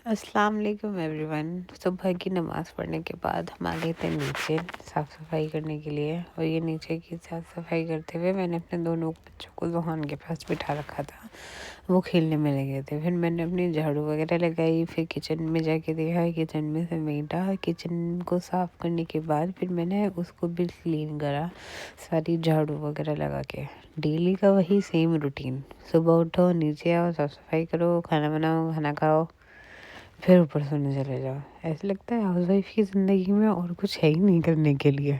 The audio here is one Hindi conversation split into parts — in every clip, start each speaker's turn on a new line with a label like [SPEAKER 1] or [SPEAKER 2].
[SPEAKER 1] अस्सलाम वालेकुम एवरीवन। सुबह की नमाज़ पढ़ने के बाद हम आ गए थे नीचे साफ़ सफाई करने के लिए। और ये नीचे की साफ़ सफाई करते हुए मैंने अपने दोनों बच्चों को जोहान के पास बिठा रखा था, वो खेलने में लगे थे। फिर मैंने अपनी झाड़ू वगैरह लगाई, फिर किचन में जाके देखा, किचन में समेटा। किचन को साफ़ करने के बाद फिर मैंने उसको भी क्लीन करा, सारी झाड़ू वगैरह लगा के। डेली का वही सेम रूटीन, सुबह उठो, नीचे आओ, साफ़ सफाई करो, खाना बनाओ, खाना खाओ, फिर ऊपर सोने चले जाओ। ऐसे लगता है हाउसवाइफ की ज़िंदगी में और कुछ है ही नहीं करने के लिए।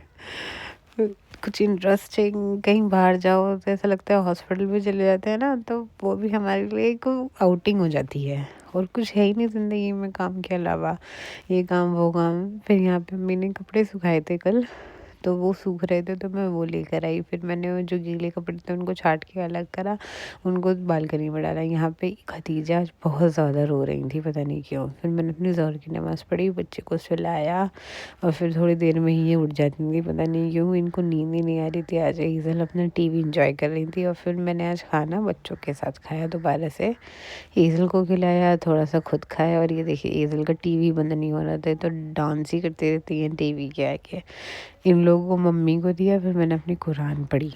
[SPEAKER 1] कुछ इंटरेस्टिंग कहीं बाहर जाओ तो ऐसा लगता है, हॉस्पिटल भी चले जाते हैं ना, तो वो भी हमारे लिए एक आउटिंग हो जाती है। और कुछ है ही नहीं ज़िंदगी में काम के अलावा, ये काम वो काम। फिर यहाँ पे मम्मी ने कपड़े सुखाए थे कल, तो वो सूख रहे थे तो मैं वो लेकर आई। फिर मैंने वो जो गीले कपड़े थे उनको छाट के अलग करा, उनको बालकनी में डाला। यहाँ पे खतीजा आज बहुत ज़्यादा रो रही थी, पता नहीं क्यों। फिर मैंने अपनी ज़ोहर की नमाज़ पढ़ी, बच्चे को सुलाया, और फिर थोड़ी देर में ही ये उठ जाती थी, पता नहीं क्यों। इनको नींद ही नहीं आ रही थी आज। ईज़ल अपना टीवी इंजॉय कर रही थी। और फिर मैंने आज खाना बच्चों के साथ खाया दोबारा से। ईज़ल को खिलाया, थोड़ा सा खुद खाया। और ये देखिए, ईज़ल का टीवी बंद नहीं हो रहा था, तो डांस ही करती रहती है टीवी के आगे। इन लोगों को मम्मी को दिया, फिर मैंने अपनी कुरान पढ़ी।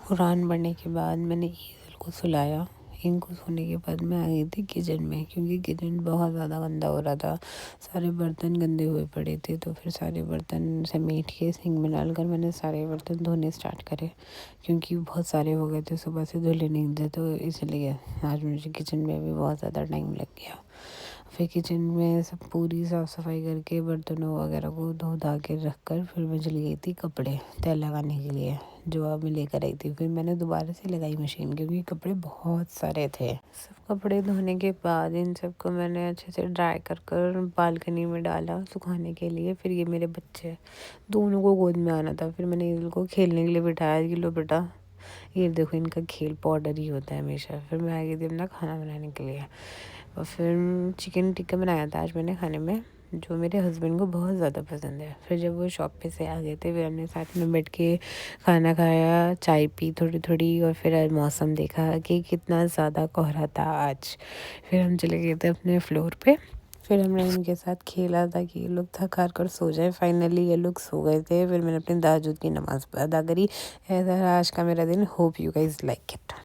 [SPEAKER 1] कुरान पढ़ने के बाद मैंने ईज़ल को सुलाया। इनको सोने के बाद मैं आ गई थी किचन में, क्योंकि किचन बहुत ज़्यादा गंदा हो रहा था, सारे बर्तन गंदे हुए पड़े थे। तो फिर सारे बर्तन समेट के सिंक में डालकर मैंने सारे बर्तन धोने स्टार्ट करे, क्योंकि बहुत सारे हो गए थे, सुबह से धुले नहीं थे। तो इसलिए आज मुझे किचन में भी बहुत ज़्यादा टाइम लग गया। फिर किचन में सब पूरी साफ़ सफाई करके बर्तनों वगैरह को धो धा के रख कर फिर मैं चली गई थी कपड़े तय लगाने के लिए, जो अब मैं लेकर आई थी। फिर मैंने दोबारा से लगाई मशीन, क्योंकि कपड़े बहुत सारे थे। सब कपड़े धोने के बाद इन सबको मैंने अच्छे से ड्राई कर कर बालकनी में डाला सुखाने के लिए। फिर ये मेरे बच्चे दोनों को गोद में आना था, फिर मैंने इनको खेलने के लिए बिठाया कि लो बेटा, ये देखो इनका खेल पाउडर ही होता है हमेशा। फिर मैं आ गई थी अपना खाना बनाने के लिए। और फिर चिकन टिक्का बनाया था आज मैंने खाने में, जो मेरे हस्बैंड को बहुत ज़्यादा पसंद है। फिर जब वो शॉप पे से आ गए थे, फिर हमने साथ में बैठ के खाना खाया, चाय पी थोड़ी थोड़ी। और फिर आज मौसम देखा कि कितना ज़्यादा कोहरा था आज। फिर हम चले गए थे अपने फ्लोर पे। फिर हमने इनके साथ खेला था कि ये लोग थक हार कर सो जाए। फाइनली ये लोग सो गए थे। फिर मैंने अपनी तहज्जुद की नमाज़ अदा करी। ऐसा आज का मेरा दिन। Hope you guys like it.